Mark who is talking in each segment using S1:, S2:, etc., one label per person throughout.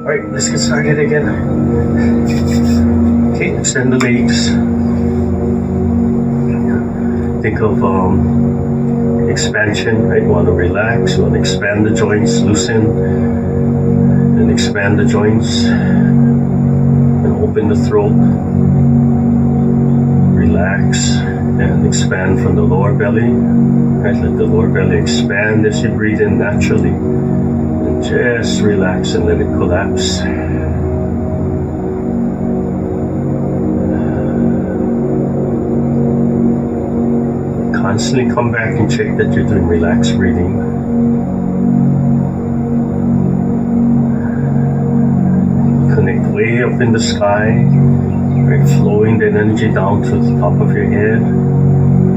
S1: Alright, let's get started again. Okay, extend the legs. Think of expansion, right? You want to relax, you want to expand the joints, loosen, and expand the joints, and open the throat. Relax and expand from the lower belly. Right, let the lower belly expand as you breathe in naturally. And just relax and let it collapse. Constantly come back and check that you're doing relaxed breathing. Connect way up in the sky, right, flowing that energy down to the top of your head.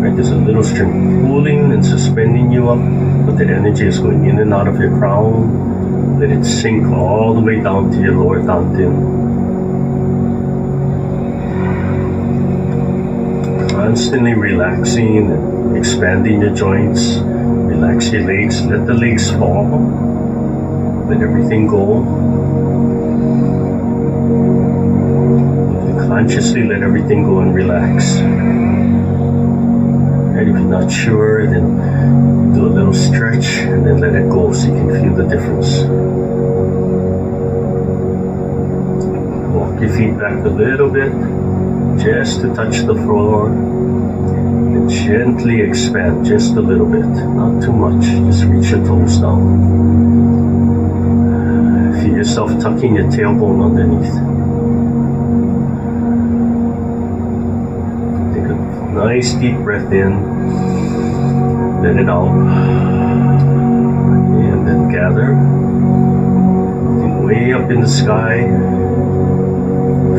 S1: Right, there's a little string pulling and suspending you up, but that energy is going in and out of your crown. Let it sink all the way down to your lower dantian. Constantly relaxing and expanding your joints. Relax your legs. Let the legs fall. Let everything go. Consciously let everything go and relax. And if you're not sure, then do a little stretch and then let it go so you can feel the difference. Walk your feet back a little bit, just to touch the floor. And gently expand just a little bit, not too much. Just reach your toes down. Feel yourself tucking your tailbone underneath. Nice deep breath in, let it out, and then gather. Looking way up in the sky,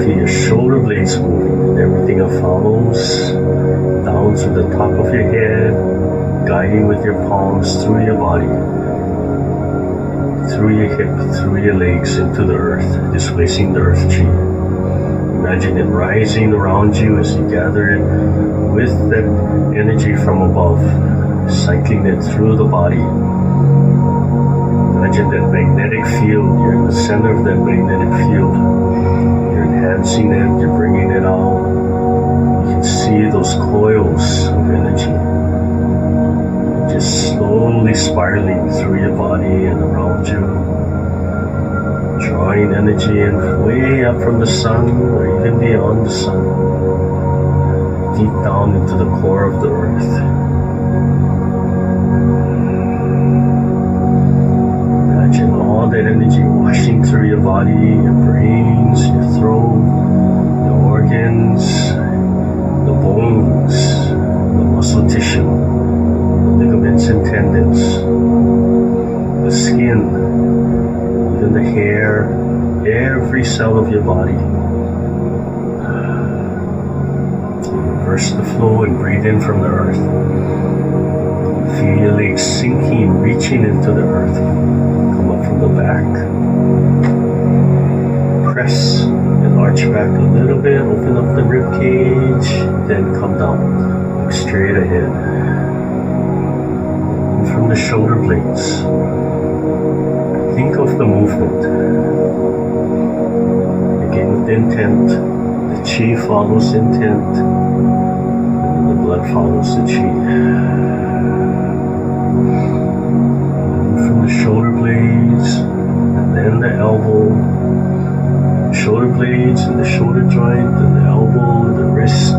S1: feel your shoulder blades moving, and everything else follows down to the top of your head, guiding with your palms through your body, through your hip, through your legs into the earth, displacing the earth chi. Imagine it rising around you as you gather it with that energy from above, cycling it through the body. Imagine that magnetic field. You're in the center of that magnetic field. You're enhancing it, you're bringing it out. You can see those coils of energy just slowly spiraling through your body and around you. Drawing energy in way up from the sun or even beyond the sun, deep down into the core of the earth. Imagine all that energy washing through your body, your brains, your throat, your organs, the bones, the muscle tissue, the ligaments and tendons, the skin, even the hair, every cell of your body. Reverse the flow and breathe in from the earth. Feel your legs sinking, reaching into the earth. Come up from the back. Press and arch back a little bit. Open up the rib cage. Then come down. Look straight ahead. And from the shoulder blades, think of the movement. Again with intent. The chi follows intent. And the blood follows the chi. And from the shoulder blades, and then the elbow, shoulder blades, and the shoulder joint, and the elbow, and the wrist, the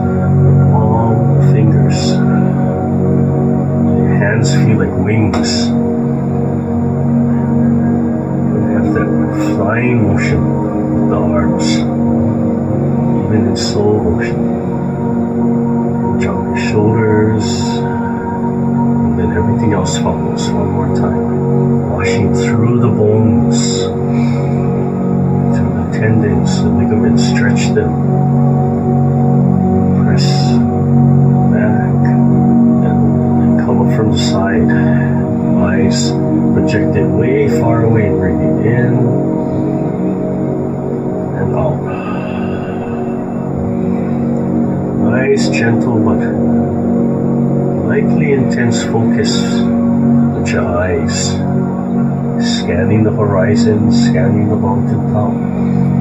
S1: palm, the fingers. Your hands feel like wings. That flying motion with the arms, even in slow motion. Drop your shoulders, and then everything else follows one more time. Washing through the bones, through the tendons, the ligaments, stretch them. Press back, and come up from the side. Eyes projected way far away, breathing in and out. Nice, gentle, but likely intense focus with your eyes. Scanning the horizon, scanning the mountaintop.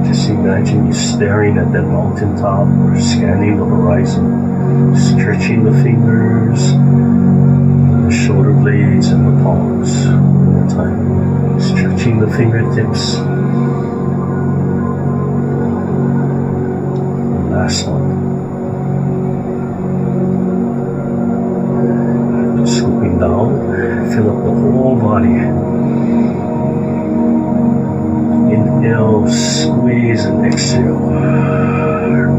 S1: Just imagine you staring at that mountaintop or scanning the horizon, stretching the fingers, the shoulder blades and the palms. One more time. Stretching the fingertips. The last one. Just scooping down, fill up the whole body. Inhale, squeeze and exhale,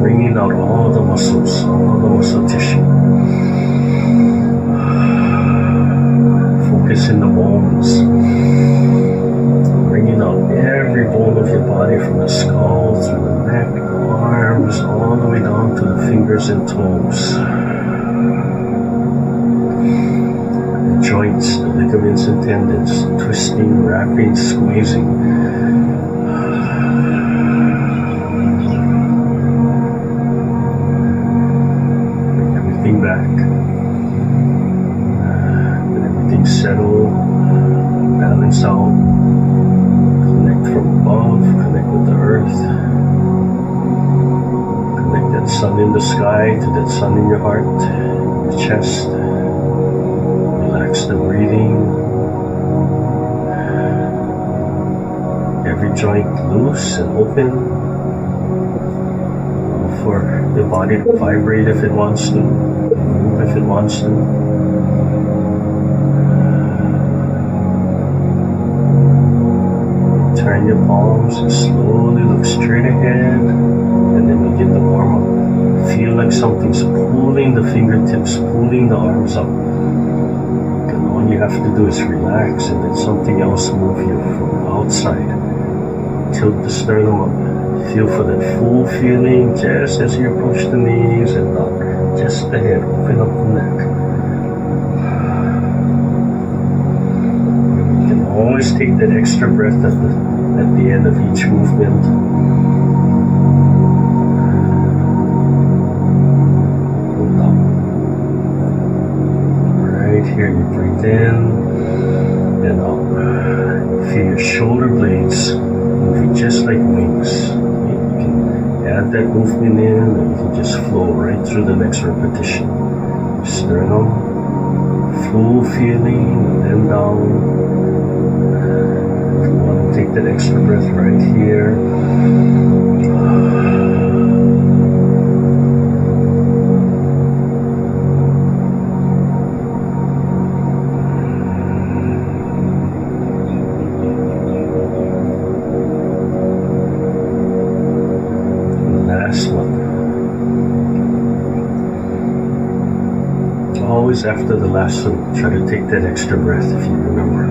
S1: wringing out all the muscles, all the muscle tissue. Focus in the bones, wringing out every bone of your body from the skull, through the neck, the arms, all the way down to the fingers and toes. The joints, the ligaments and tendons, twisting, wrapping, squeezing. Back. Let everything settle, balance out, connect from above, connect with the earth, connect that sun in the sky to that sun in your heart, your chest, relax the breathing, every joint loose and open. For the body to vibrate if it wants to, move if it wants to. Turn your palms and slowly look straight ahead, and then begin to warm up. Feel like something's pulling the fingertips, pulling the arms up. And all you have to do is relax, and then something else move you from outside. Tilt the sternum up. Feel for that full feeling just as you approach the knees and not just the head. Open up the neck. You can always take that extra breath at the end of each movement. And up. Right here, you breathe in and up. Feel your shoulder blades moving just like wings. Add that movement in, and you can just flow right through the next repetition. Sternum, full feeling, and then down. If you want to take that extra breath right here. Always after the last one, try to take that extra breath if you remember.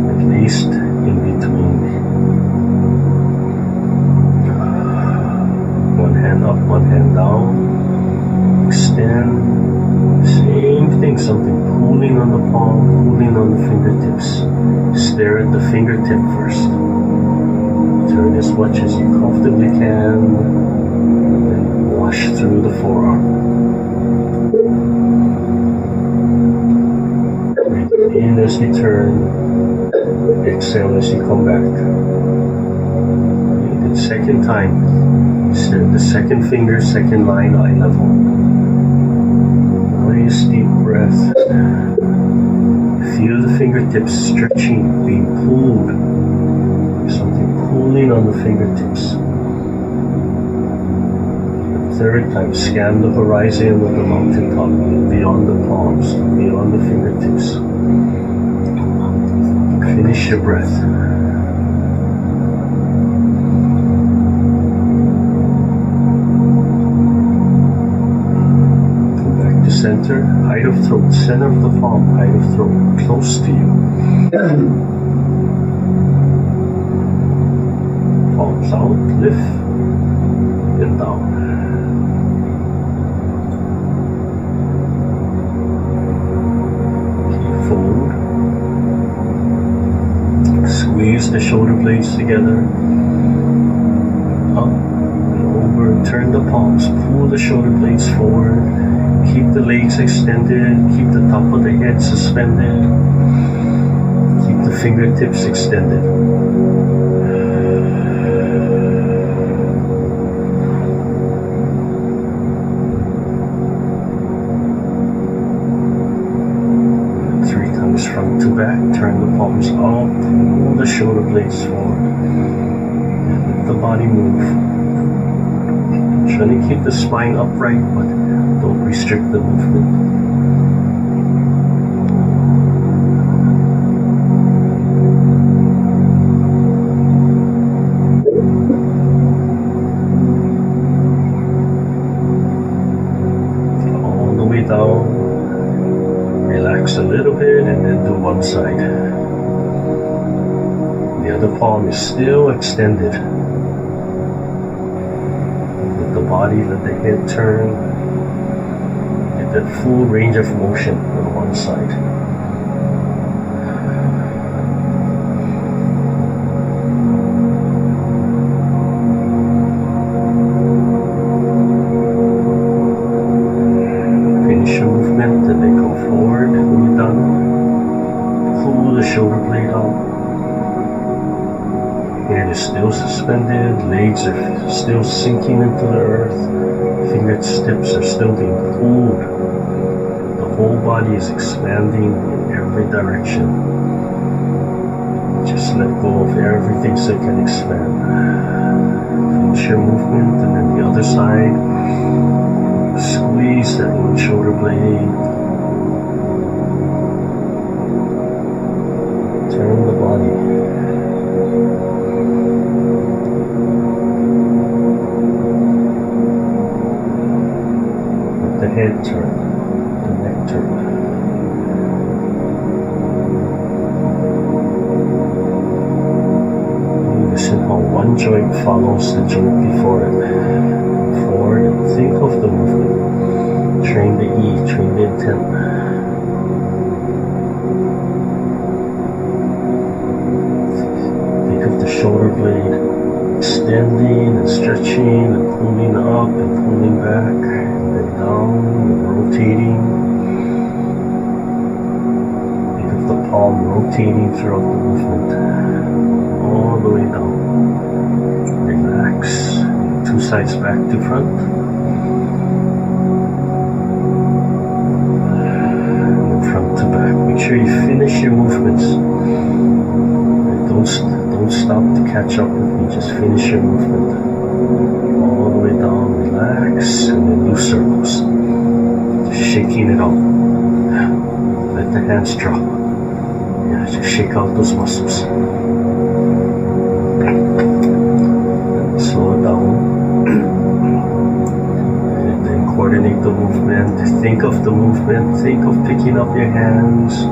S1: At least in between. One hand up, one hand down. Extend. Same thing, something pulling on the palm, pulling on the fingertips. Stare at the fingertip first. Turn as much as you comfortably can. And then wash through the forearm. In as you turn, exhale as you come back. The second time, stare the second finger, second line, eye level. Nice deep breath. Feel the fingertips stretching, being pulled. Something pulling on the fingertips. The third time, scan the horizon of the mountaintop, beyond the palms, beyond the fingertips. Finish your breath. Come back to center, height of throat, center of the palm, height of throat, close to you. Palms out, lift, and down. Fold. Squeeze the shoulder blades together. Up and over. Turn the palms. Pull the shoulder blades forward. Keep the legs extended. Keep the top of the head suspended. Keep the fingertips extended. And 3 times front to back. Turn the palms up, pull the shoulder blades forward. And let the body move. Trying to keep the spine upright, but don't restrict the movement. Down, relax a little bit, and then do one side. The other palm is still extended. Let the body, let the head turn. Get that full range of motion on one side. Shoulder blade up. Head is still suspended, legs are still sinking into the earth, fingertips are still being pulled. The whole body is expanding in every direction. Just let go of everything so it can expand. Finish your movement, and then the other side. Squeeze that one shoulder blade. Turn the body. Let the head turn, the neck turn. Listen how one joint follows the joint before it. Forward and think of the movement. Train the E, train the intent. Shoulder blade extending and stretching and pulling up and pulling back and then down and rotating. Think of the palm rotating throughout the movement all the way down. Relax. 2 sides back to front. And then front to back. Make sure you finish your movements. Don't stop to catch up with me, just finish your movement. All the way down, relax, and then do circles. Just shaking it out. Let the hands drop. Yeah, just shake out those muscles. And slow it down. And then coordinate the movement. Think of the movement. Think of picking up your hands.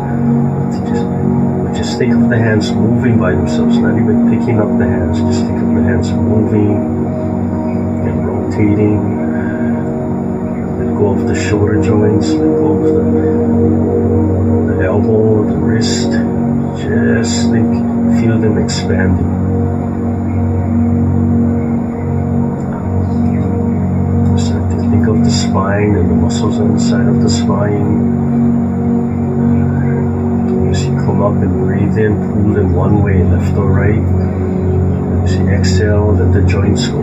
S1: Just think of the hands moving by themselves, not even picking up the hands. Just think of the hands moving and rotating. Let go of the shoulder joints, let go of the elbow, the wrist. Just feel them expanding. Start to think of the spine and the muscles on the side of the spine. As you come up and breathe in, pull in one way, left or right. As you exhale, let the joints go.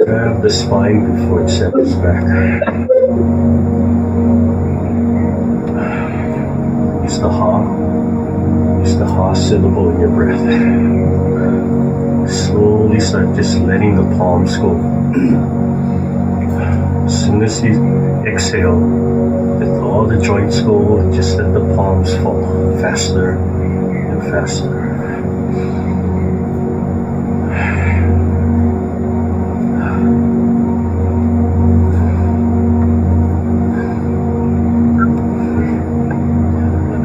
S1: Grab the spine before it settles back. Use the ha. Use the ha syllable in your breath. Slowly start just letting the palms go. As soon as you exhale, let all the joints go and just let the palms fall faster and faster.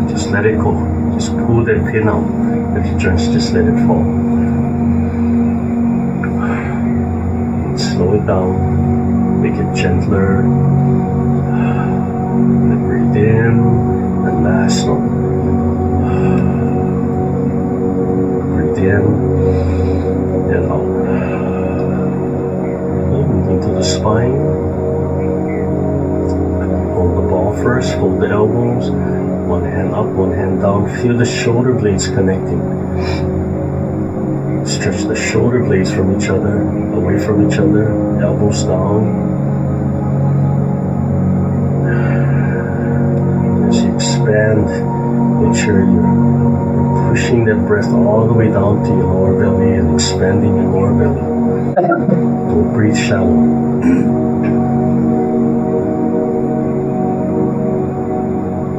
S1: Just let it go. Just pull that pin out. If the joints, just let it fall. Slow it down, make it gentler, and breathe in, and last one. Breathe in, and out. Moving to the spine. first. Fold the elbows. One hand up, one hand down. Feel the shoulder blades connecting. Stretch the shoulder blades from each other, away from each other. Elbows down. As you expand, make sure you're pushing that breath all the way down to your lower belly and expanding your lower belly. Don't breathe shallow.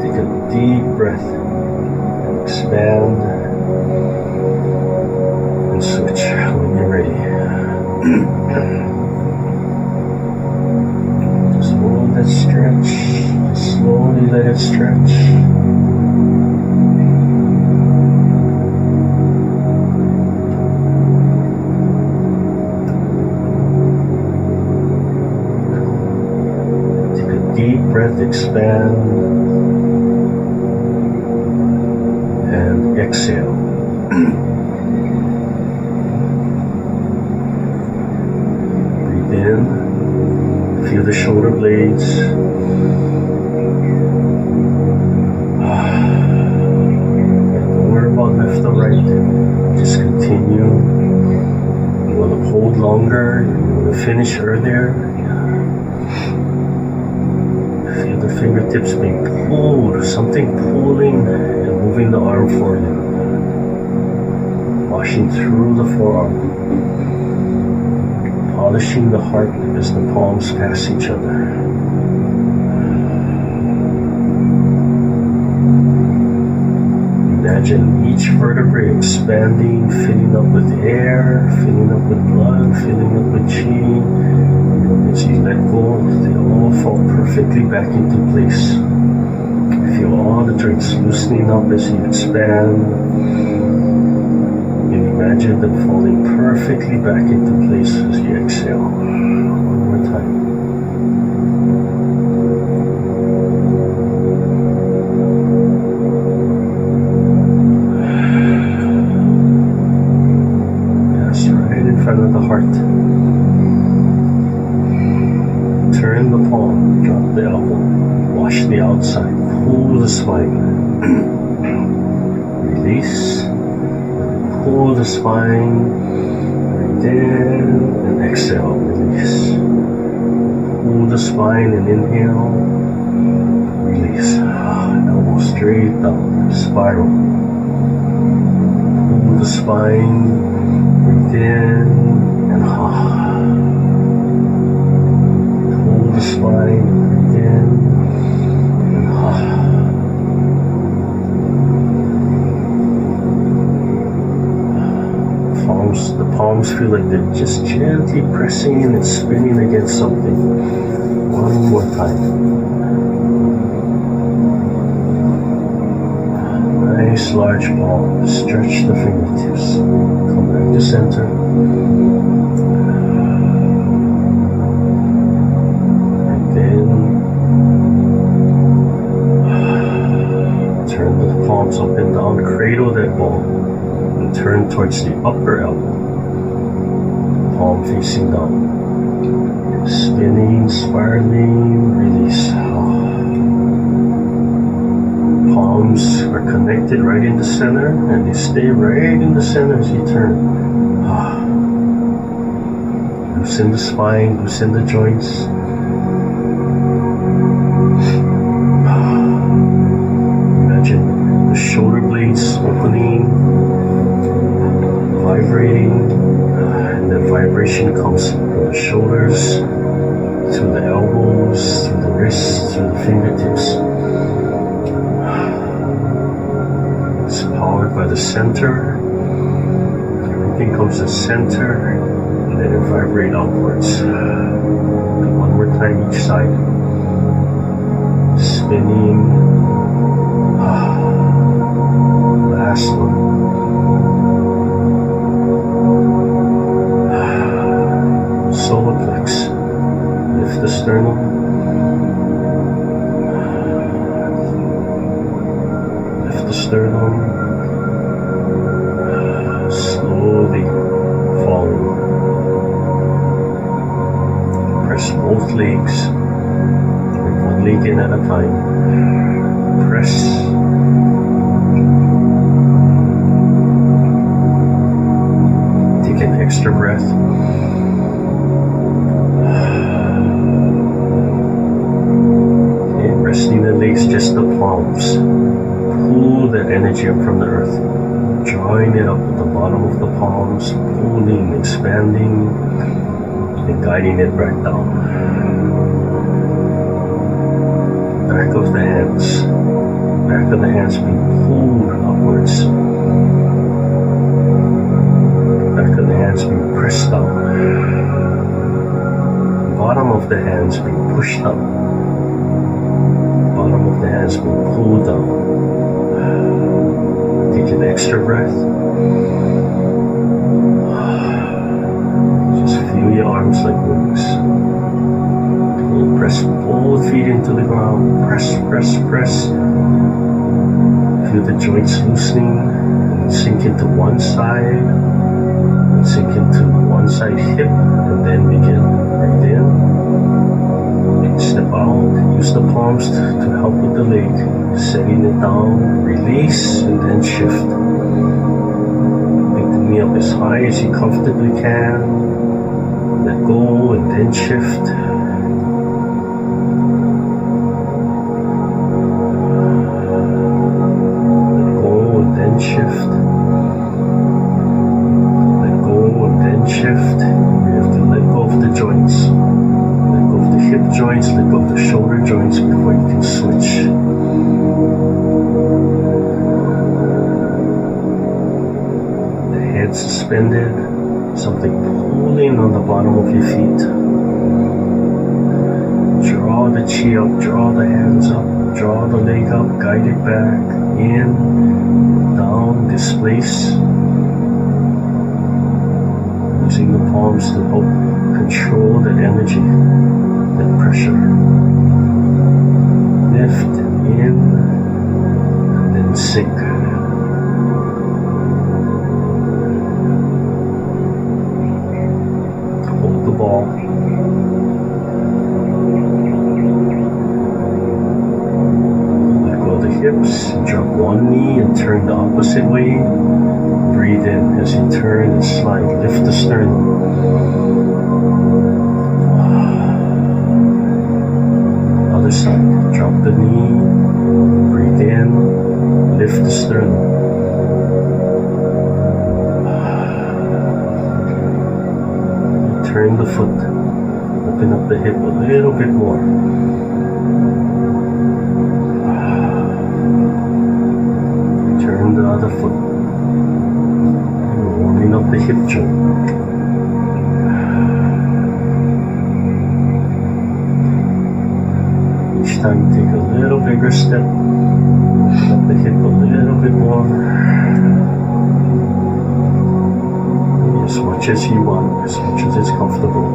S1: Take a deep breath and expand and switch when you're ready. Just hold that stretch. Just slowly let it stretch. Deep breath, expand, and exhale. Breathe in, feel the shoulder blades. Don't worry about left or right, just continue. You want to hold longer, you want to finish earlier. Feel the fingertips being pulled, something pulling and moving the arm for you. Washing through the forearm. Polishing the heart as the palms pass each other. Imagine each vertebrae expanding, filling up with air, filling up with blood, filling up with chi. As you let go, they all fall perfectly back into place. Feel all the joints loosening up as you expand. And imagine them falling perfectly back into place as you exhale. One more time. Yes, right in front of the heart. Turn the palm, drop the elbow, wash the outside, pull the spine, release, pull the spine, breathe in and exhale, release, pull the spine and inhale, release, elbow straight down, spiral, pull the spine, breathe in and the spine, breathe in and the palms feel like they're just gently pressing and spinning against something. One more time. Nice large palm. Stretch the fingertips. Come back to center. Up and down, cradle that ball and turn towards the upper elbow, palm facing down, spinning, spiraling, release. Palms are connected right in the center and they stay right in the center as you turn. Loosen the spine, loosen the joints. The shoulder blades opening, vibrating, and the vibration comes from the shoulders, through the elbows, through the wrists, through the fingertips. It's powered by the center. Everything comes to center, and then it vibrates outwards. One more time each side. Spinning. Last one. Solar plex. Lift the sternum. Lift the sternum. Slowly falling. Press both legs. One leg in at a time. press. Take an extra breath. Okay, resting the legs, just the palms. Pull that energy up from the earth. Drawing it up at the bottom of the palms, pulling, expanding, and guiding it back down. Back of the hands. Back of the hands being pulled upwards. Back of the hands being pressed down. Bottom of the hands being pushed up. Bottom of the hands being pulled down. Take an extra breath. Just feel your arms like wings. Press both feet into the ground. Press, press, press. Feel the joints loosening. And sink into one side. And sink into one side hip. And then begin. Breathe in. Step out. Use the palms to help with the leg. Setting it down. Release. And then shift. Pick the knee up as high as you comfortably can. Let go and then shift. Shift. Let go and then shift. You have to let go of the joints. Let go of the hip joints, let go of the shoulder joints before you can switch. The head suspended, something pulling on the bottom of your feet. Draw the chi up, draw the hands up, draw the leg up, guide it back, in, down, displace. Using the palms to help control that energy, that pressure. Lift in, and then sink. Hold the ball. Hips, drop one knee and turn the opposite way. Breathe in as you turn and slide. Lift the sternum. Other side. Drop the knee. Breathe in. Lift the sternum. Turn the foot. Open up the hip a little bit more. Turn the other foot. Warming up the hip joint. Each time you take a little bigger step. Open up the hip a little bit more. As much as you want, as much as it's comfortable.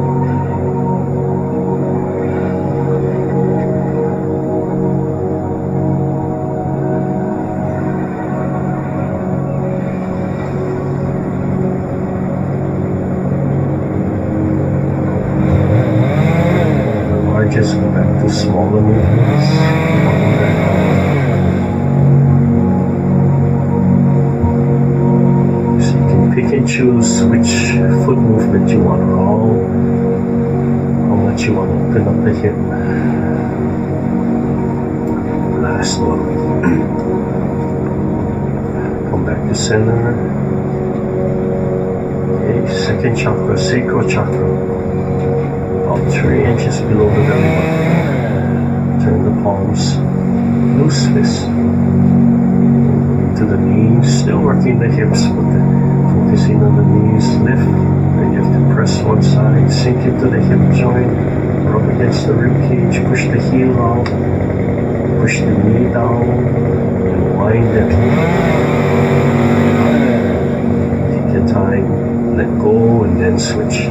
S1: Just go back to smaller movements. So you can pick and choose which foot movement you want, how much you want to open up the hip. Last one. Come back to center. Okay, second chakra, sacral chakra. About 3 inches below the belly button. Turn the palms, loose fist. To the knees, still working the hips, but focusing on the knees, lift. And you have to press one side, sink into the hip joint, rub against the rib cage, push the heel out, push the knee down, and wind it. Take your time, let go, and then switch.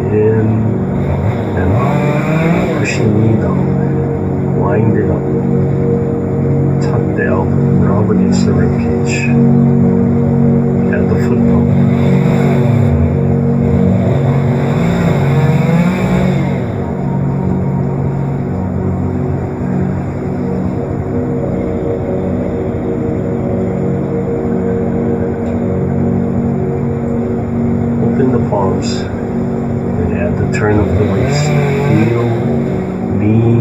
S1: In and out. Push the knee down. Wind it up. Tuck the elbow. Rub against the rib cage. At the foot bone. open the palms and add the turn of the waist. Heel, knee,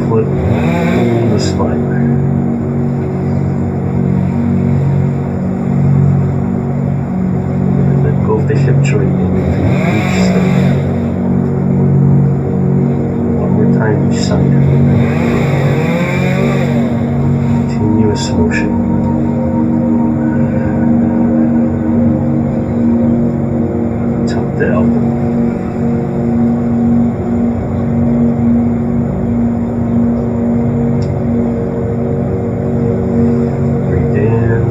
S1: foot, pull the spine. And let go of the hip joint in between each step. One more time each side. Continuous motion. The elbow. Breathe in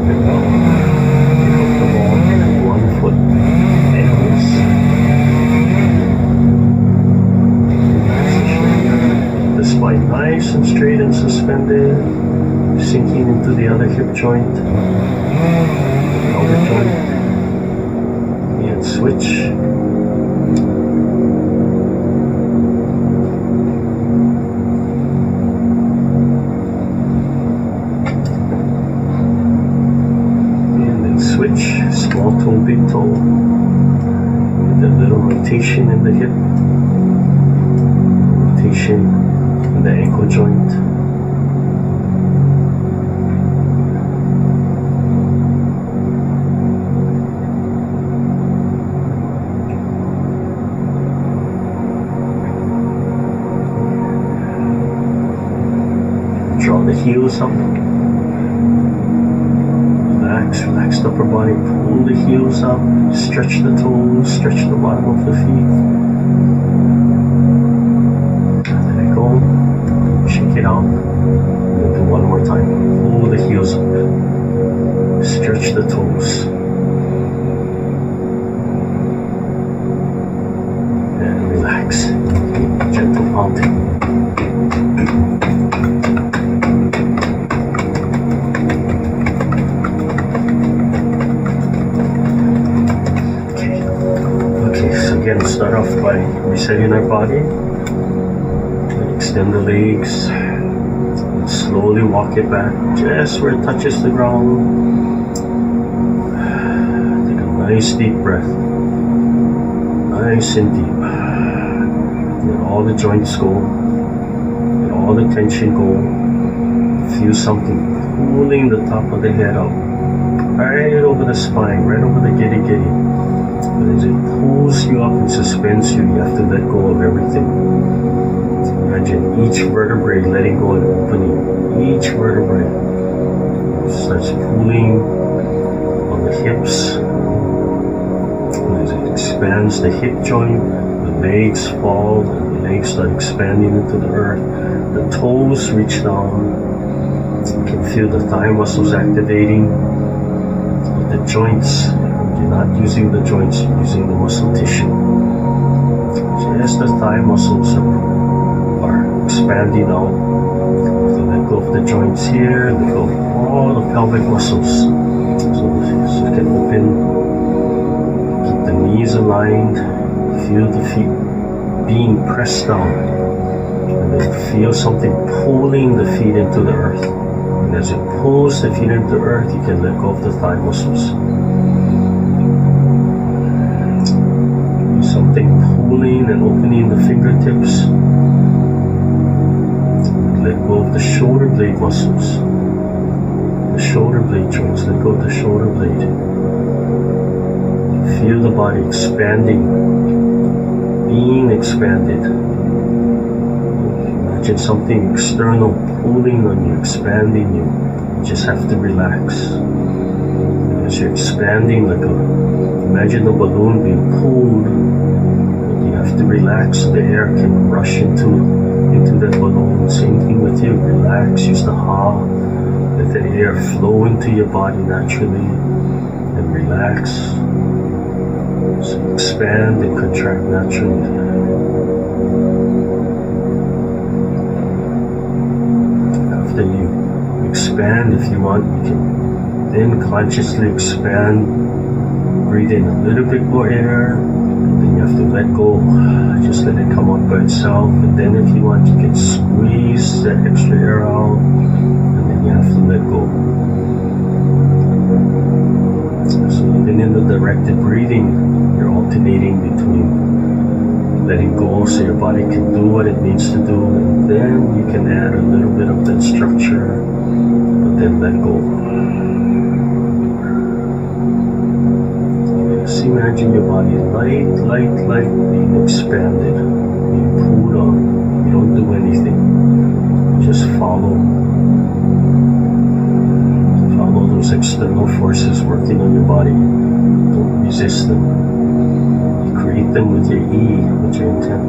S1: and out. Pick up the ball in 1 foot. Ankles. Relax the shoulder. The spine nice and straight and suspended. Sinking into the other hip joint. The other joint. Switch. And then switch. Small toe, big toe. With a little rotation in the hip. Rotation in the ankle joint. Draw the heels up. Relax the upper body. Pull the heels up. Stretch the toes. Stretch the bottom of the feet. Let it go. Shake it out. And do one more time. Pull the heels up. Stretch the toes. And relax. Gentle pounding. Again, start off by resetting our body. Extend the legs. And slowly walk it back just where it touches the ground. Take a nice deep breath. Nice and deep. Let all the joints go. Let all the tension go. Feel something pulling the top of the head up. Right over the spine, right over the giddy. But as it pulls you up and suspends you, you have to let go of everything. Imagine each vertebrae letting go and opening. Each vertebrae starts pulling on the hips. And as it expands the hip joint, the legs fall, and the legs start expanding into the earth. The toes reach down. You can feel the thigh muscles activating. But the joints, you're not using the joints, you're using the muscle tissue. Just the thigh muscles are expanding out. So let go of the joints here, let go of all the pelvic muscles. So you can open, keep the knees aligned, feel the feet being pressed down. And then feel something pulling the feet into the earth. And as it pulls the feet into the earth, you can let go of the thigh muscles. Something pulling and opening the fingertips. Let go of the shoulder blade muscles. The shoulder blade joints. Let go of the shoulder blade. Feel the body expanding. Being expanded. Imagine something external pulling on you, expanding you. You just have to relax. As you're expanding, imagine a balloon being pulled. You have to relax so the air can rush into that balloon. Same thing with you. Relax, use the ha. Let the air flow into your body naturally. And relax. So expand and contract naturally. After you expand, if you want, you can then consciously expand. Breathe in a little bit more air. Then you have to let go. Just let it come out by itself. And then if you want, you can squeeze that extra air out. And then you have to let go. So even in the directed breathing, you're alternating between letting go so your body can do what it needs to do, and then you can add a little bit of that structure, but then let go. Just imagine your body light being expanded, being pulled on. You don't do anything. You just follow those external forces working on your body. Don't resist them. You create them with your with your intent.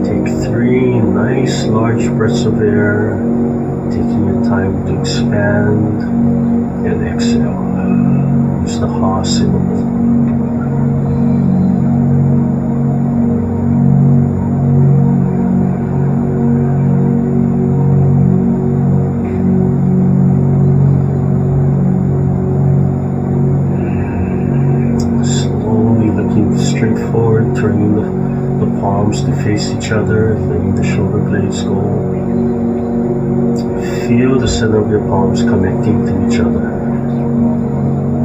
S1: Take 3 nice large breaths of air, taking your time to expand, and exhale. Use the ha syllable. Straight forward, turning the palms to face each other, letting the shoulder blades go. Feel the center of your palms connecting to each other.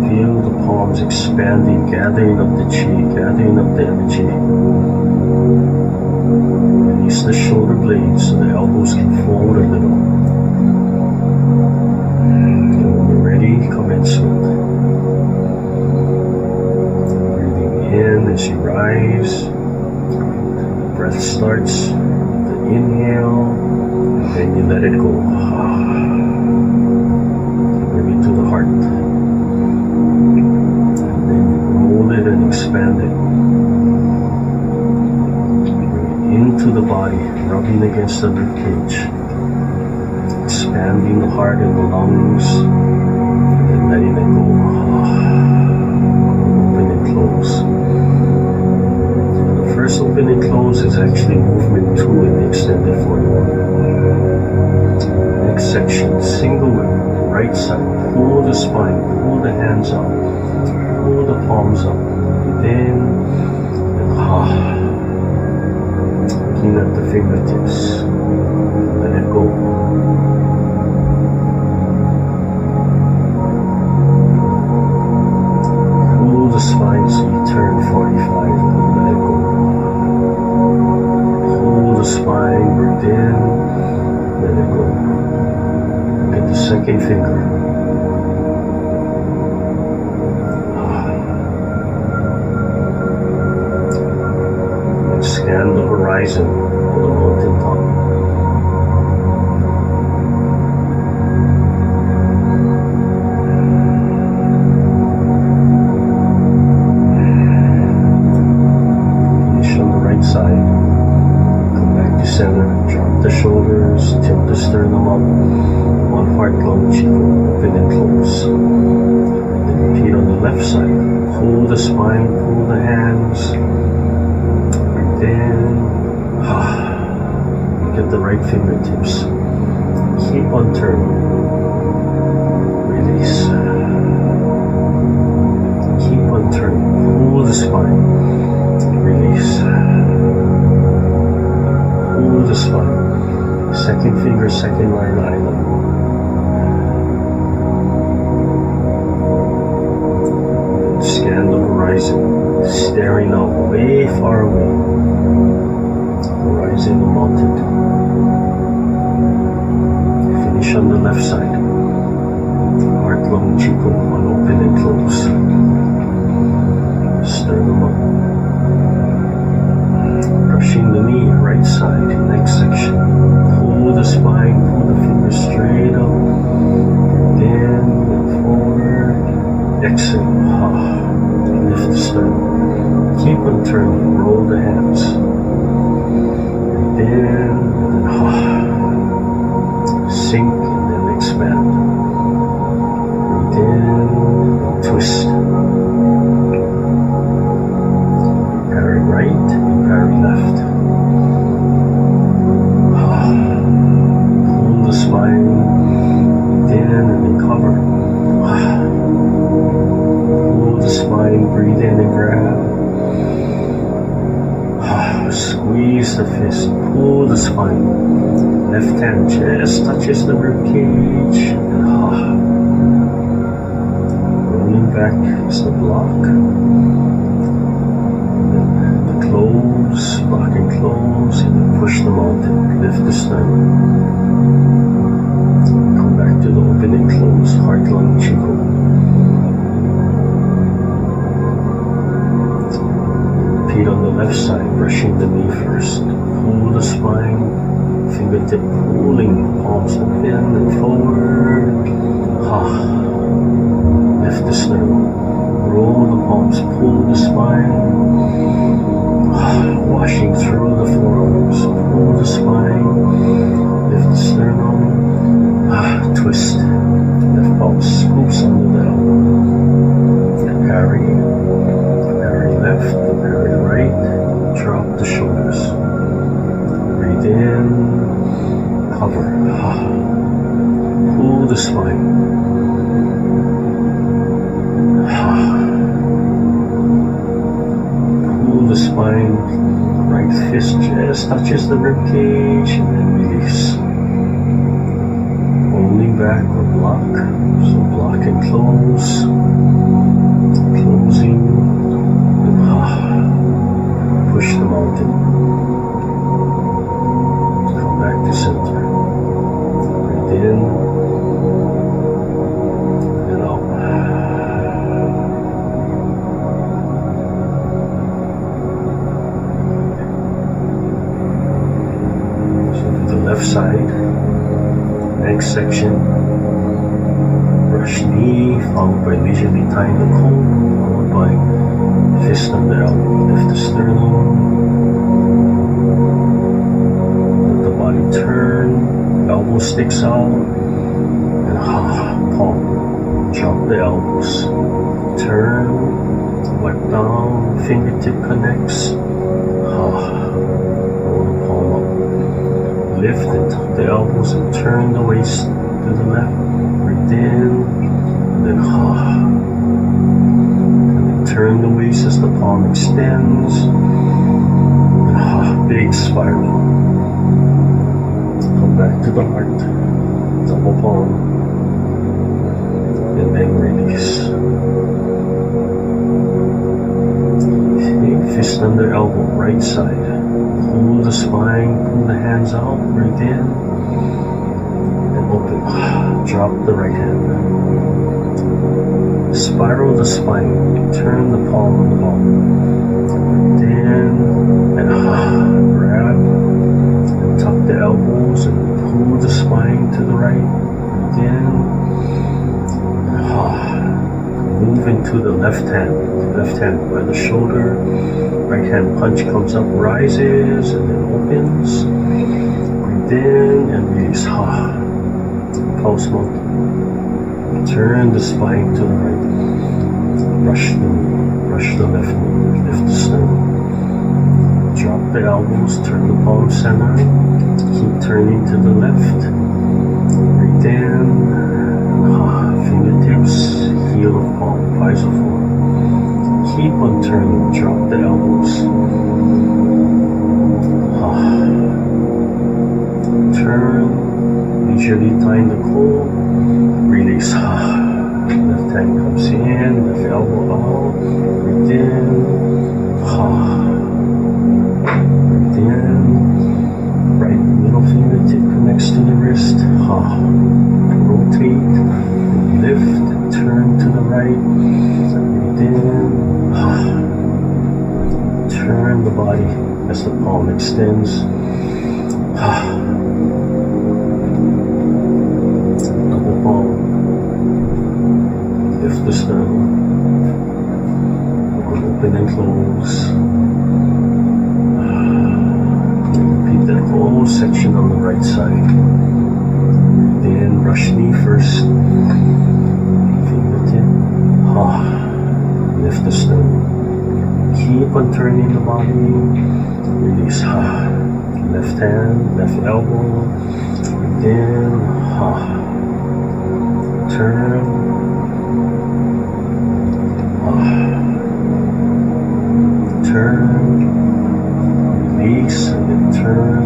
S1: Feel the palms expanding, gathering up the chi, gathering up the energy. Release the shoulder blades so the elbows can fold a little. And when you're ready, commencement. In as you rise, the breath starts, the inhale, and then you let it go. Bring it to the heart, and then you roll it and expand it. Bring it into the body, rubbing against the ribcage, expanding the heart and the lungs, and then letting it go. Open and close. First open and close is actually movement 2 in the extended forward. Next section, single whip, right side, pull the spine, pull the hands up, pull the palms up, breathe in, and looking at the fingertips, let it go. Pull the spine so you turn 45, and let it go. Spine, breathe in, let it go. Get the second finger. And scan the horizon of the mountain top. Finish on the right side. Center, drop the shoulders, tilt the sternum up, 1 heart long qigong, open and close. Then repeat on the left side, pull the spine, pull the hands, breathe in, get the right fingertips, keep on turning, release, keep on turning, pull the spine, release. Pull the spine, second finger, second line island. Scan the horizon, staring out way far away. Horizon of mountain. Finish on the left side. Heart long qigong on open and close. Sternum up. Brushing the knee, right side, next section. Pull the spine, pull the fingers straight up. Breathe in, and forward. Exhale. Lift the sternum. Keep on turning, roll the hands. Breathe in, and then sink, and then expand. Breathe in, and twist. Parry right, parry left. Pull the spine, breathe in and then cover. Pull the spine, breathe in and grab. Squeeze the fist, pull the spine. Left left hand just touches the rib cage. And rolling back is the block. Then the close, block and close, and then push the mountain, lift the sternum. Come back to the open and close, heart, lung, Qigong. Feet on the left side, brushing the knee first. Pull the spine, fingertip pulling, palms up in and forward. Lift the sternum. Roll the palms, pull the spine. Washing through the forearms. Pull the spine. Lift the sternum. Twist. Left palm scoops under the elbow. Parry. Parry left. Parry right. Drop the shoulders. Breathe in. Hover. Pull the spine. Pull the spine. Right fist just touches the rib cage and then release. Only back or block. So block and close. Closing. And push the mountain. Come back to center. Breathe in. And out. Left side, next section, brush knee, followed by leisurely tying the comb, followed by fist under elbow, lift the sternum, let the body turn, elbow sticks out, and palm, drop the elbows, turn, wipe down, fingertip connects, roll the palm up. Lift and tuck the elbows and turn the waist to the left. Breathe in, and then and then turn the waist as the palm extends. And big spiral. Come back to the heart. Double palm. And then release. Fist under elbow, right side. Pull the spine, pull the hands out, breathe in, and open. Drop the right hand. Spiral the spine, turn the palm on the ball. Breathe in, and grab, and tuck the elbows, and pull the spine to the right. Breathe in, move into the left hand by the shoulder. Right hand punch comes up, rises, and then opens. Breathe in and release. Pulse mountain. Turn the spine to the right. Brush the knee, brush the left knee, lift the sternum. Drop the elbows, turn the palm center. Keep turning to the left. Breathe in. Fingertips, heel of palm, isoform. Keep on turning, drop the elbows. Turn, leisurely tying the comb, release. Left hand comes in, left elbow out, breathe in. Breathe in. Right middle fingertip connects to the wrist. Rotate, lift, turn to the right. Breathe in. Turn the body as the palm extends. Double palm. Lift the sternum. Open and close. Repeat that whole section on the right side. Then brush knee first. Fingertip. Lift the sternum. Keep on turning the body. Release. Left hand, left elbow. Breathe in. Turn. Turn. Release and then turn.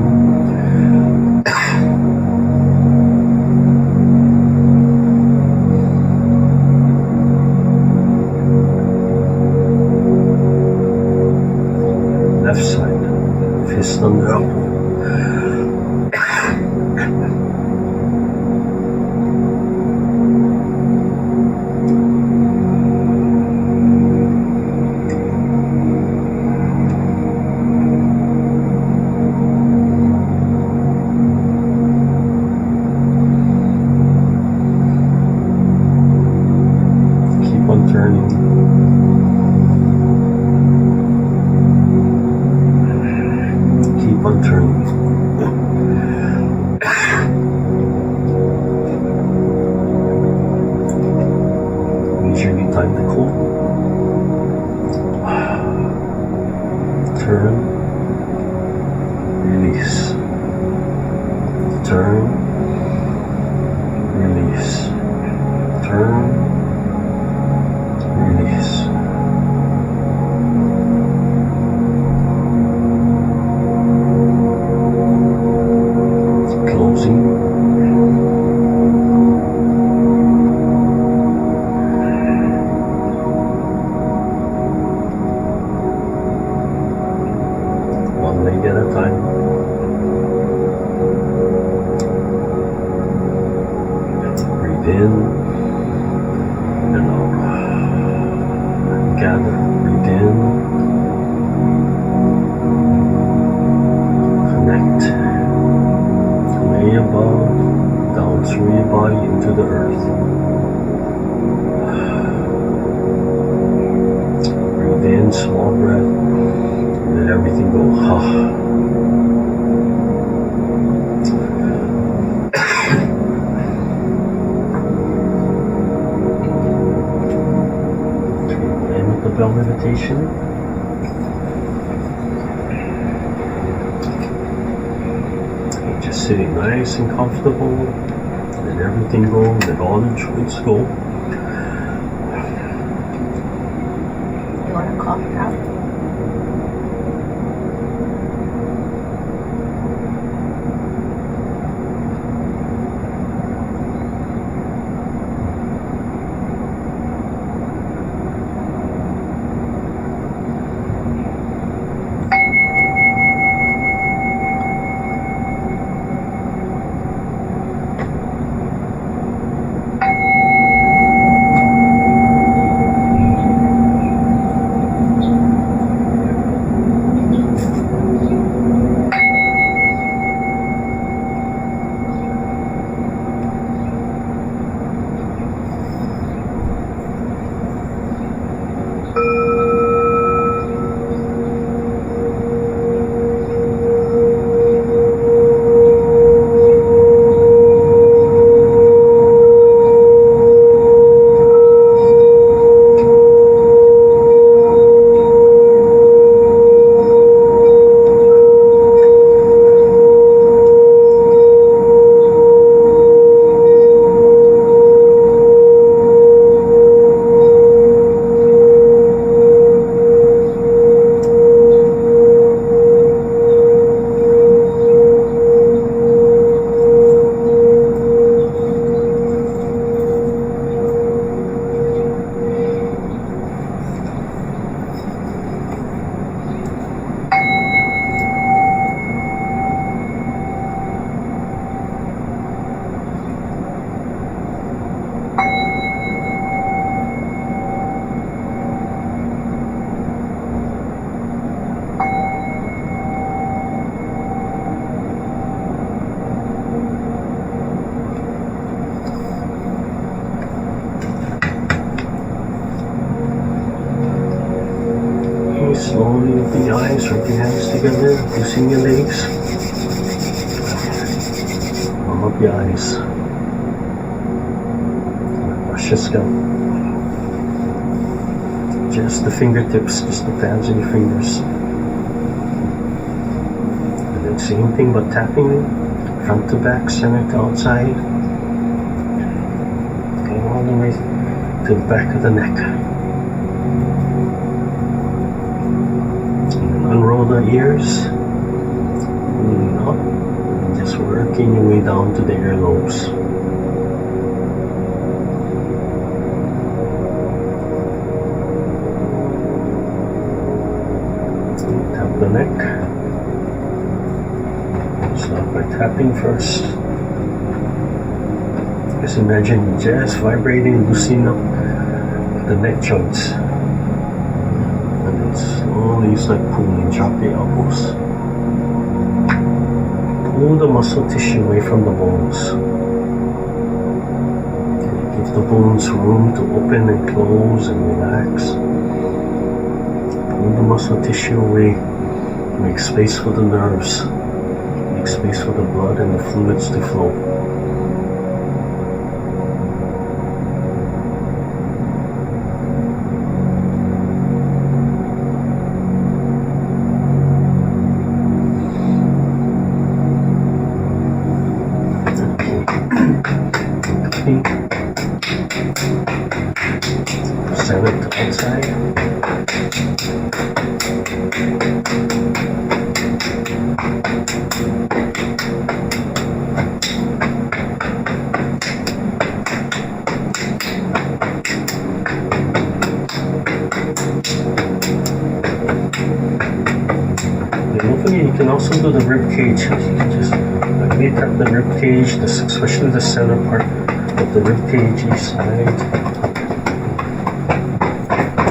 S1: time to cool. Turn, release. Turn, release. Turn, release. Closing. One leg at a time. Breathe in and out. Gather. Breathe in. Connect. Way above, down through your body into the earth. Breathe in, small breath. Let everything go. End the bell meditation. Just sitting nice and comfortable. Let everything go. Let all the joints go.
S2: You want to cough it out?
S1: Slowly open your eyes, rub your hands together, loosen your legs. Warm up your eyes. Brush your scalp. Just the fingertips, just the pads of your fingers. And then same thing but tapping front to back, center to outside. Going all the way to the back of the neck. Unroll the ears, up, and just working your way down to the earlobes. Tap the neck. Start by tapping first. Just imagine just vibrating, loosening up the neck joints. Slowly, it's like pulling, drop the elbows. Pull the muscle tissue away from the bones. Okay, give the bones room to open and close and relax. Pull the muscle tissue away. Make space for the nerves. Make space for the blood and the fluids to flow. center to outside. Hopefully you can also do the rib cage. You can just lightly tap the rib cage, especially the center part of the rib cage each side.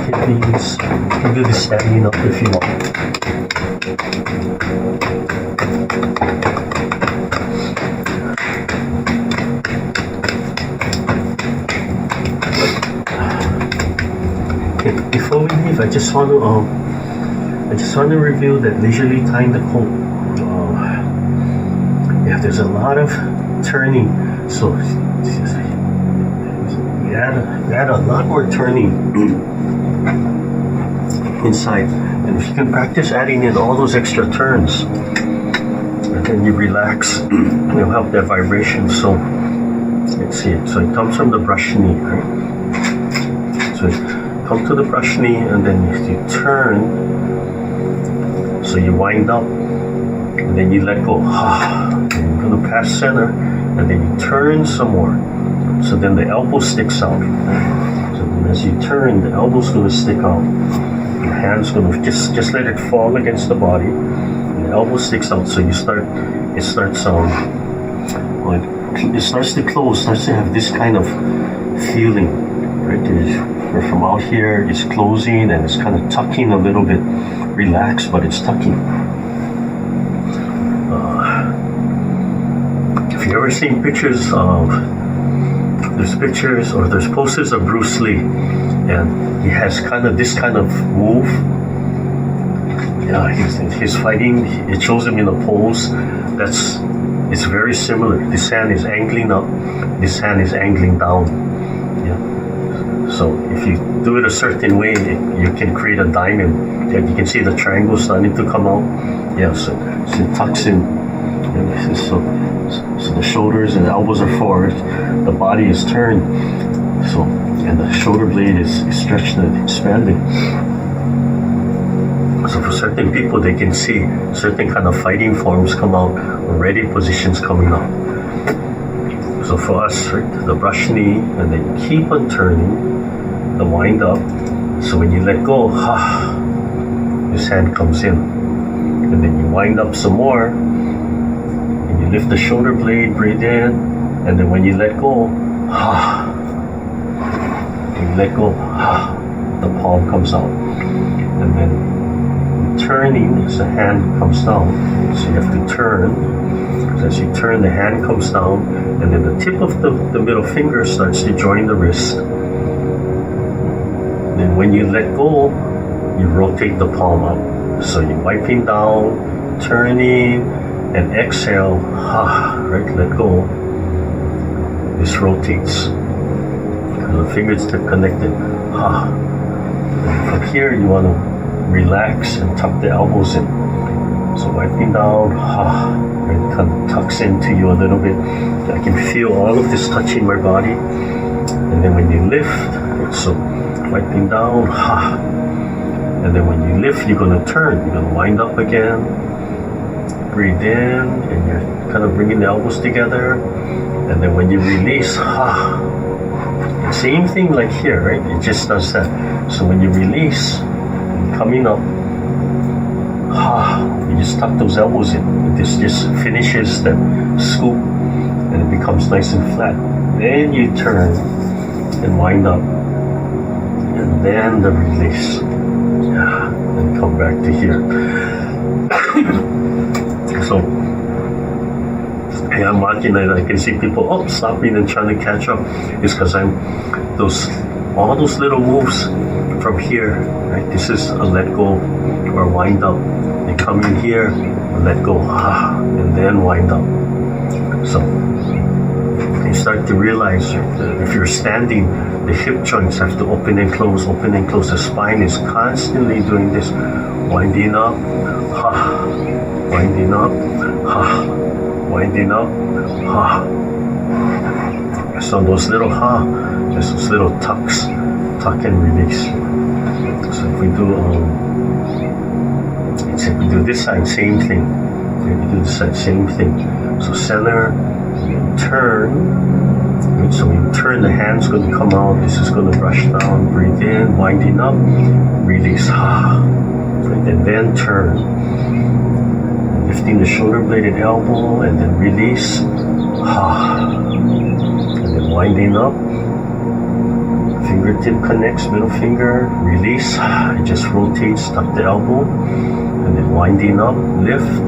S1: Kidneys. You can do this standing up if you want. Okay, before we leave, I just want to reveal that leisurely tying the coat. Yeah, there's a lot of turning, so you add a lot more turning inside. And if you can practice adding in all those extra turns, and then you relax, it'll help that vibration. So let's see it. So it comes from the brush knee, right? So you come to the brush knee, and then you turn. So you wind up, and then you let go. You're going to pass center, and then you turn some more. So then the elbow sticks out. So then as you turn, the elbow's going to stick out. Your hand's going to just let it fall against the body. And the elbow sticks out. So it starts to close. Starts to have this kind of feeling, right? Where from out here, it's closing and it's kind of tucking a little bit. Relaxed, but it's tucking. If you ever seen pictures of, there's posters of Bruce Lee, and he has kind of this kind of move. Yeah, he's fighting. It shows him in a pose. It's very similar. This hand is angling up. This hand is angling down. Yeah. So if you do it a certain way, you can create a diamond. You can see the triangle starting to come out. Yeah, so it tucks in. And so the shoulders and the elbows are forward. The body is turned. So, and the shoulder blade is stretched and expanding. So for certain people, they can see certain kind of fighting forms come out, or ready positions coming out. So for us, right, the brush knee, and then keep on turning. The wind up. So when you let go, this hand comes in, and then you wind up some more, and you lift the shoulder blade, breathe in, and then when you let go, the palm comes out, and then turning as the hand comes down. So you have to turn. So as you turn, the hand comes down, and then the tip of the middle finger starts to join the wrist. Then when you let go, you rotate the palm up. So you're wiping down, turning, and exhale. Right, let go. This rotates. And the fingers are connected. And from here, you want to relax and tuck the elbows in. So wiping down, it kind of tucks into you a little bit. I can feel all of this touching my body. And then when you lift, right, so wiping down, and then when you lift, you're going to turn. You're going to wind up again. Breathe in, and you're kind of bringing the elbows together. And then when you release, same thing like here, right? It just does that. So when you release, coming up, you just tuck those elbows in. This just finishes the scoop, and it becomes nice and flat. Then you turn and wind up, and then the release, and come back to here. So I'm watching it. I can see people stopping and trying to catch up. It's because all those little moves from here, right? This is a let go or wind up. They come in here, let go, and then wind up. So you start to realize that if you're standing, the hip joints have to open and close, open and close. The spine is constantly doing this, winding up, winding up, winding up, So those little just those little tucks tuck and release. So if we do this side, same thing. If we do this side, same thing. So center, turn. Right? So when you turn, the hand's going to come out. This is going to brush down. Breathe in, winding up, release. Right? And then turn. Lifting the shoulder blade and elbow, and then release. And then winding up. Fingertip connects, middle finger, release. It just rotates, tuck the elbow, and then winding up, lift,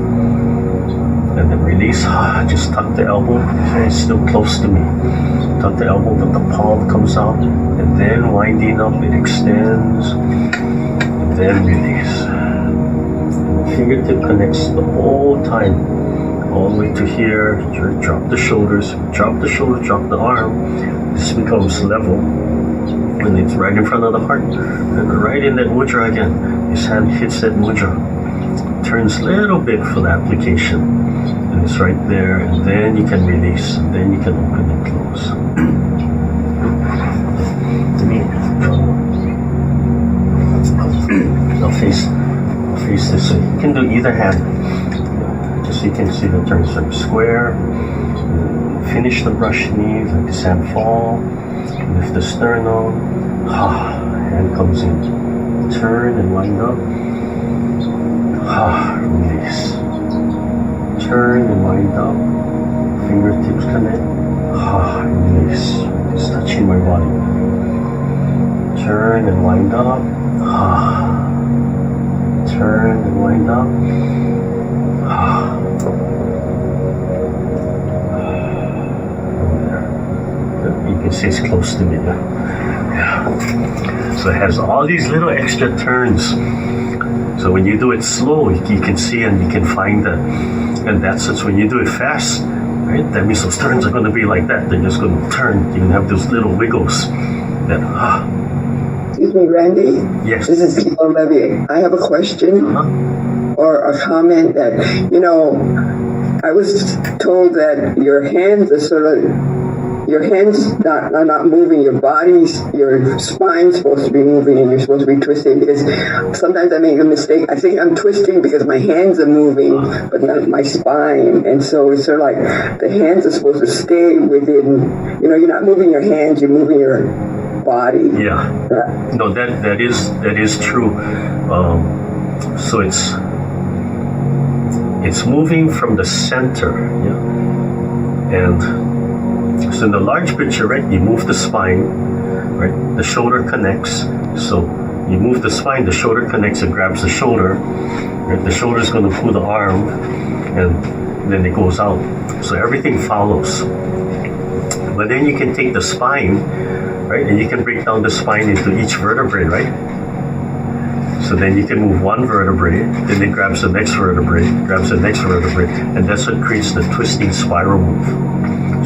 S1: and then release. Just tuck the elbow, it's still close to me. Tuck the elbow, but the palm comes out, and then winding up, it extends, and then release. And the fingertip connects the whole time, all the way to here. Drop the shoulders, drop the arm. This becomes level. And it's right in front of the heart. And right in that mudra again. His hand hits that mudra. Turns a little bit for the application. And it's right there. And then you can release. And then you can open and close. I'll face this way. You can do either hand. Just so you can see the turns from square. Finish the brush knee. Let this hand fall. Lift the sternum. Hand comes in. Turn and wind up. Release. Turn and wind up. Fingertips connect. Release. It's touching my body. Turn and wind up. Turn and wind up. You can see it's close to me now. Yeah. So it has all these little extra turns. So when you do it slow, you can see and you can find that. And that's it. When you do it fast, right? That means those turns are going to be like that. They're just going to turn. You can have those little wiggles. That
S3: Excuse me, Randy.
S1: Yes.
S3: This is Kiko Levy. I have a question or a comment that, I was told that your hands are not moving, your spine's supposed to be moving and you're supposed to be twisting, because sometimes I make a mistake. I think I'm twisting because my hands are moving, but not my spine. And so it's sort of like the hands are supposed to stay within, you're not moving your hands, you're moving your body.
S1: Yeah. No, that is true. So it's moving from the center, and so in the large picture, right, you move the spine, right, the shoulder connects. So you move the spine, the shoulder connects, it grabs the shoulder, right? The shoulder is going to pull the arm, and then it goes out. So everything follows. But then you can take the spine, right, and you can break down the spine into each vertebrae, right? So then you can move one vertebrae, then it grabs the next vertebrae, and that's what creates the twisting spiral move.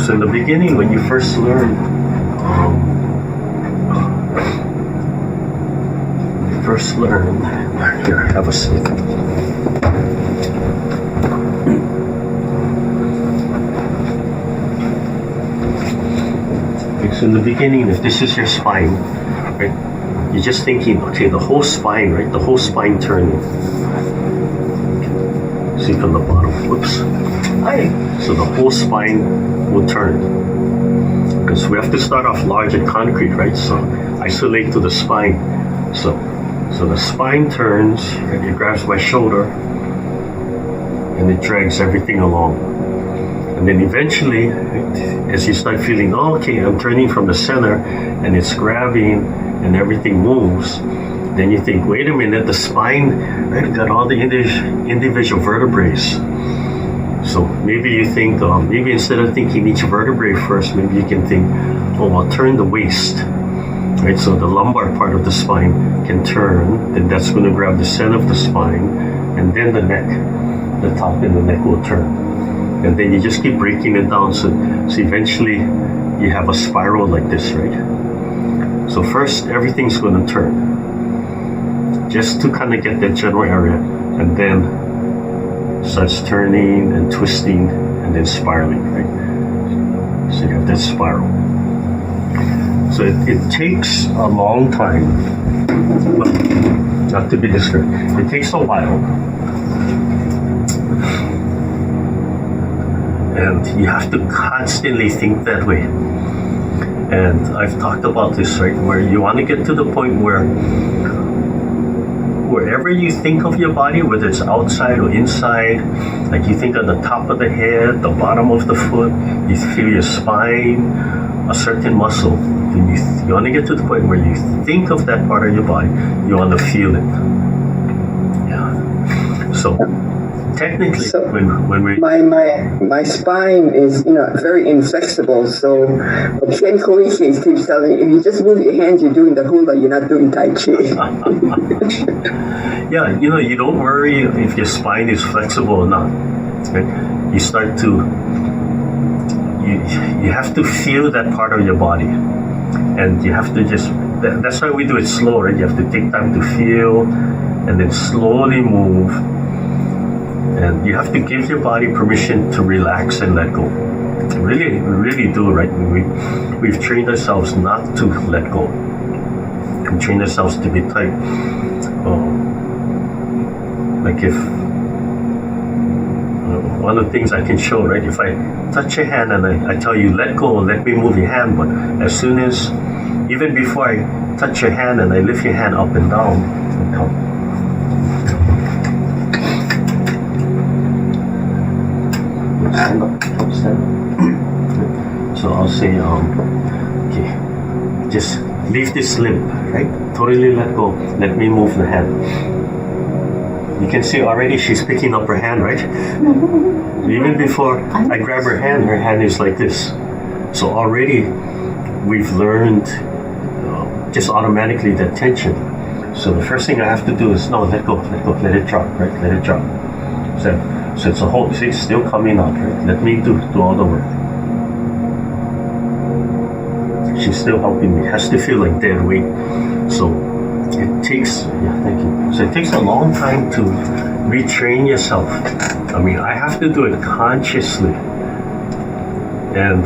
S1: So in the beginning, when you first learn, here, have a seat. Okay, so in the beginning, if this is your spine, right, you're just thinking, okay, the whole spine, right, the whole spine turning. See from the bottom, whoops. So the whole spine will turn. Because we have to start off large and concrete, right? So isolate to the spine. So the spine turns, right? It grabs my shoulder, and it drags everything along. And then eventually, right, as you start feeling, okay, I'm turning from the center, and it's grabbing, and everything moves, then you think, wait a minute, the spine, right, got all the individual vertebrae. So maybe you think, maybe instead of thinking each vertebrae first, maybe you can think, I'll turn the waist, right? So the lumbar part of the spine can turn, then that's going to grab the center of the spine, and then the neck, the top and the neck will turn. And then you just keep breaking it down, so eventually you have a spiral like this, right? So first, everything's going to turn, just to kind of get that general area, and then starts turning and twisting and then spiraling, right? So you have that spiral. So it takes a long time. Well, not to be discouraged. It takes a while. And you have to constantly think that way. And I've talked about this, right? Where you want to get to the point where wherever you think of your body, whether it's outside or inside, like you think on the top of the head, the bottom of the foot, you feel your spine, a certain muscle. You want to get to the point where you think of that part of your body, you want to feel it. Yeah. So technically, when we
S3: my spine is very inflexible. So Ken Koichi keeps telling me, if you just move your hands, you're doing the hula. You're not doing Tai Chi.
S1: Yeah, you don't worry if your spine is flexible or not. Right? You start to you have to feel that part of your body, and you have to just. That's why we do it slow, right? You have to take time to feel, and then slowly move. And you have to give your body permission to relax and let go. Really, really do, right? We've trained ourselves not to let go. We train ourselves to be tight. Like if one of the things I can show, right? If I touch your hand and I tell you let go, let me move your hand, but as soon as, even before I touch your hand and I lift your hand up and down, and come. Stand up, stand up. So I'll say, okay, just leave this limp, right? Totally let go. Let me move the hand. You can see already she's picking up her hand, right? Even before I grab her hand is like this. So already we've learned just automatically that tension. So the first thing I have to do is, no, let go, let it drop, right? Let it drop. So it's a whole, see, it's still coming out, right? Let me do all the work. She's still helping me. It has to feel like dead weight. So it takes, thank you. So it takes a long time to retrain yourself. I mean, I have to do it consciously. And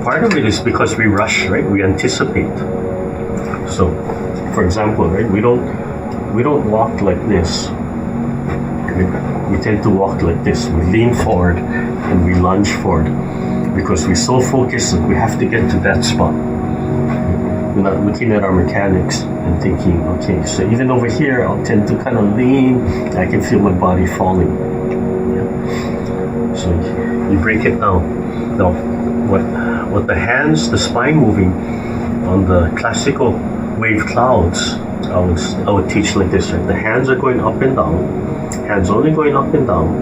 S1: part of it is because we rush, right? We anticipate. So, for example, right? We don't walk like this. We tend to walk like this. We lean forward and we lunge forward because we're so focused that we have to get to that spot. We're not looking at our mechanics and thinking, okay, so even over here, I'll tend to kind of lean. I can feel my body falling. Yeah. So you break it down. Now, what the hands, the spine moving on the classical wave clouds, I would teach like this, right? The hands are going up and down. Hands only going up and down,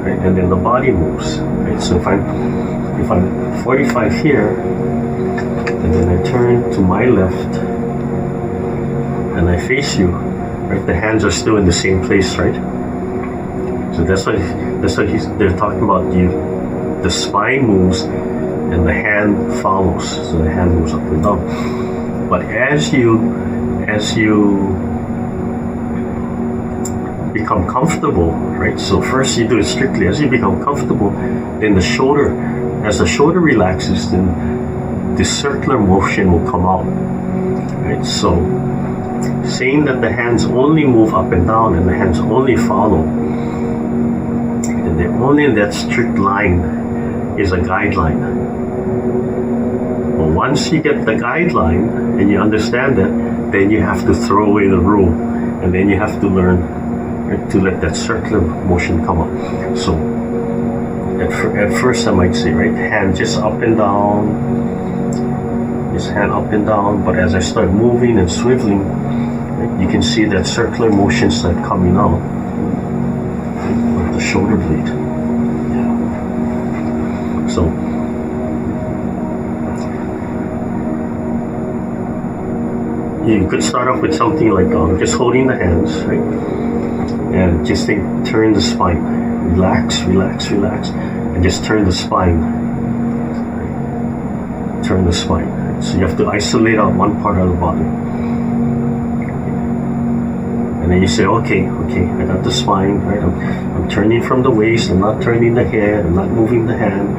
S1: right? And then the body moves, right? So if I'm 45 here, and then I turn to my left, and I face you, right? The hands are still in the same place, right? So that's what they're talking about. The spine moves, and the hand follows. So the hand moves up and down. But as you become comfortable, right? So first you do it strictly. As you become comfortable, then as the shoulder relaxes, then the circular motion will come out, right? So saying that the hands only move up and down and the hands only follow, and they're only in that strict line is a guideline. But once you get the guideline and you understand that, then you have to throw away the rule, and then you have to learn to let that circular motion come up. So at first I might say, right, hand just up and down, just hand up and down, but as I start moving and swiveling, right, you can see that circular motion start coming out of the shoulder blade. Yeah. So you could start off with something like just holding the hands, right? And just turn the spine. Relax, relax, relax. And just turn the spine. Turn the spine. So you have to isolate out one part of the body. And then you say, okay, I got the spine, right? I'm turning from the waist, I'm not turning the head, I'm not moving the hand.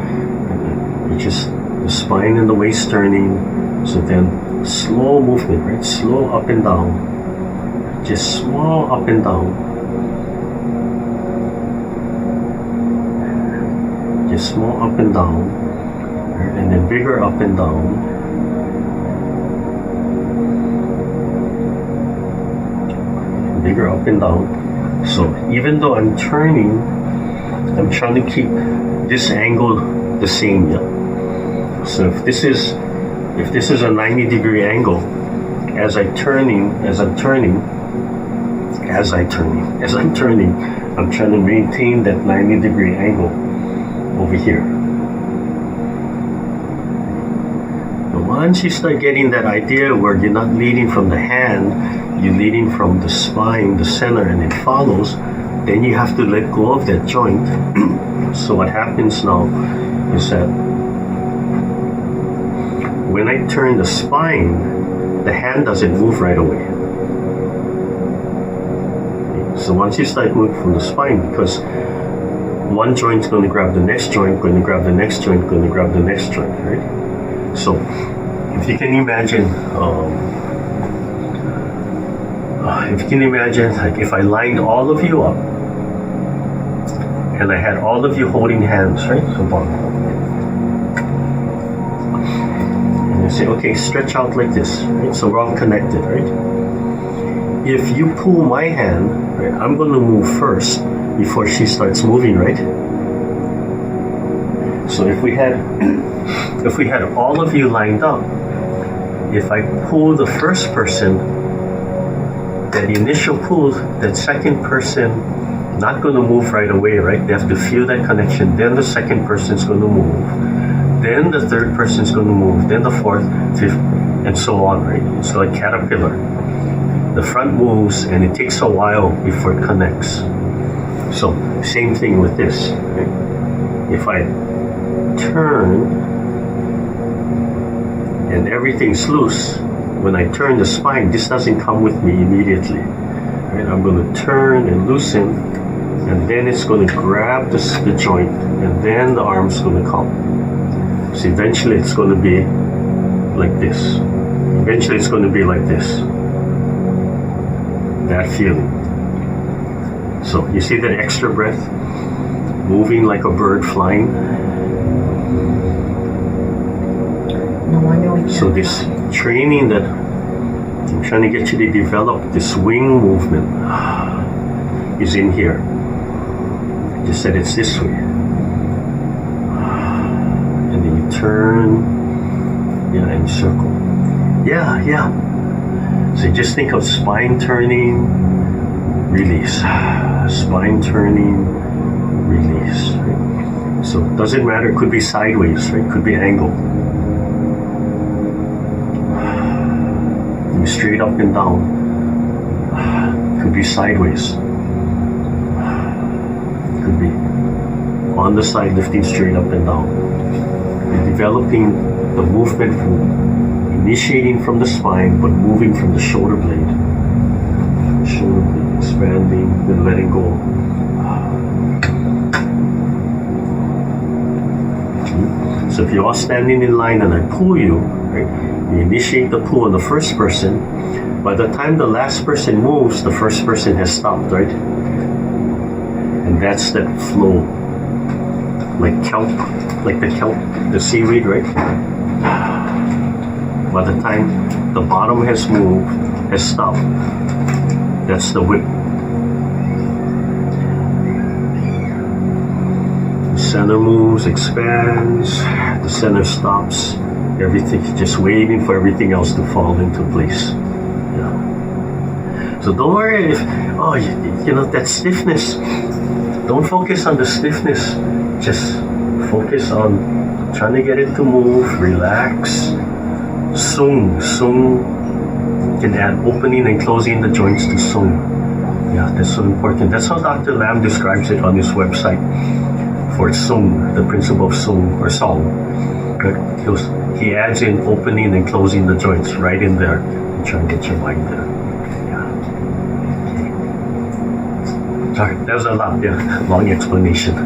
S1: It's just the spine and the waist turning. So then Slow movement, right? Slow up and down. Just small up and down. Just small up and down. Right? And then bigger up and down. Bigger up and down. So even though I'm turning, I'm trying to keep this angle the same. Yeah. So if this is a 90-degree angle, as I'm turning, I'm trying to maintain that 90-degree angle over here. But once you start getting that idea where you're not leading from the hand, you're leading from the spine, the center, and it follows, then you have to let go of that joint. So what happens now is that when I turn the spine, the hand doesn't move right away. So once you start moving from the spine, because one joint's going to grab the next joint, going to grab the next joint, going to grab the next joint, right? So if you can imagine, like if I lined all of you up, and I had all of you holding hands, right? So and I say, okay, stretch out like this, right? So we're all connected, right? If you pull my hand, right, I'm going to move first before she starts moving, right? So if we had all of you lined up, if I pull the first person, that initial pull, that second person not going to move right away, right? They have to feel that connection. Then the second person's going to move. Then the third person's going to move. Then the fourth, fifth, and so on, right? It's like caterpillar. The front moves, and it takes a while before it connects. So same thing with this. Right? If I turn and everything's loose, when I turn the spine, this doesn't come with me immediately. Right? I'm going to turn and loosen, and then it's going to grab the joint, and then the arm's going to come. So eventually it's going to be like this. Eventually it's going to be like this. That feeling. So you see that extra breath? Moving like a bird flying.
S2: No wonder we can't
S1: So this training that I'm trying to get you to develop, this wing movement, is in here. Just said it's this way. And then you turn, and circle. Yeah. So just think of spine turning, release. Spine turning, release. Right? So it doesn't matter, it could be sideways, right? It could be angle. Straight up and down. Could be sideways. Could be on the side, lifting straight up and down. You're developing the movement from initiating from the spine, but moving from the shoulder blade. Shoulder blade expanding, then letting go. So if you're all standing in line and I pull you, right? You initiate the pull on the first person. By the time the last person moves, the first person has stopped, right? And that's that flow. Like kelp, the seaweed, right? By the time the bottom has moved, has stopped, that's the whip. The center moves, expands, the center stops. Everything, just waiting for everything else to fall into place. Yeah. So don't worry if, that stiffness. Don't focus on the stiffness. Just focus on trying to get it to move, relax. Sung can add opening and closing the joints to sung. Yeah, that's so important. That's how Dr. Lam describes it on his website for sung, the principle of sung or song. He adds in opening and closing the joints right in there. And try and get your mind there. Yeah. Okay. Sorry, that was a lot. Yeah, long explanation.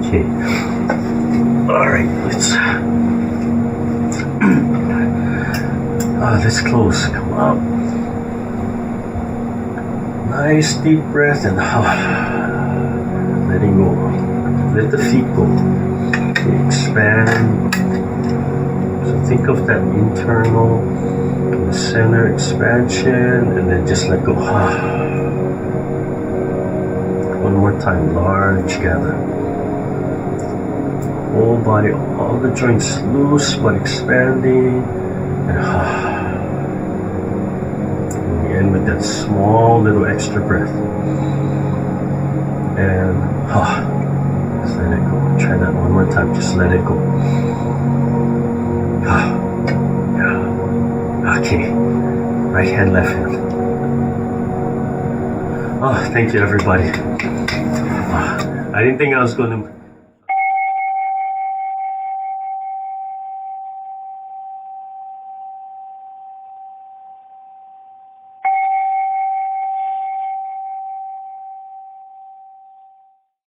S1: Okay. All right, let's. Let's close. Come up. Nice deep breath and letting go. Let the feet go. Expand. So think of that internal, the center expansion, and then just let go. One more time, large gather. Whole body, all the joints loose but expanding. And we end with that small little extra breath. And just let it go. Try that one more time, just let it go. Okay. Right hand, left hand. Thank you everybody. I didn't think I was going to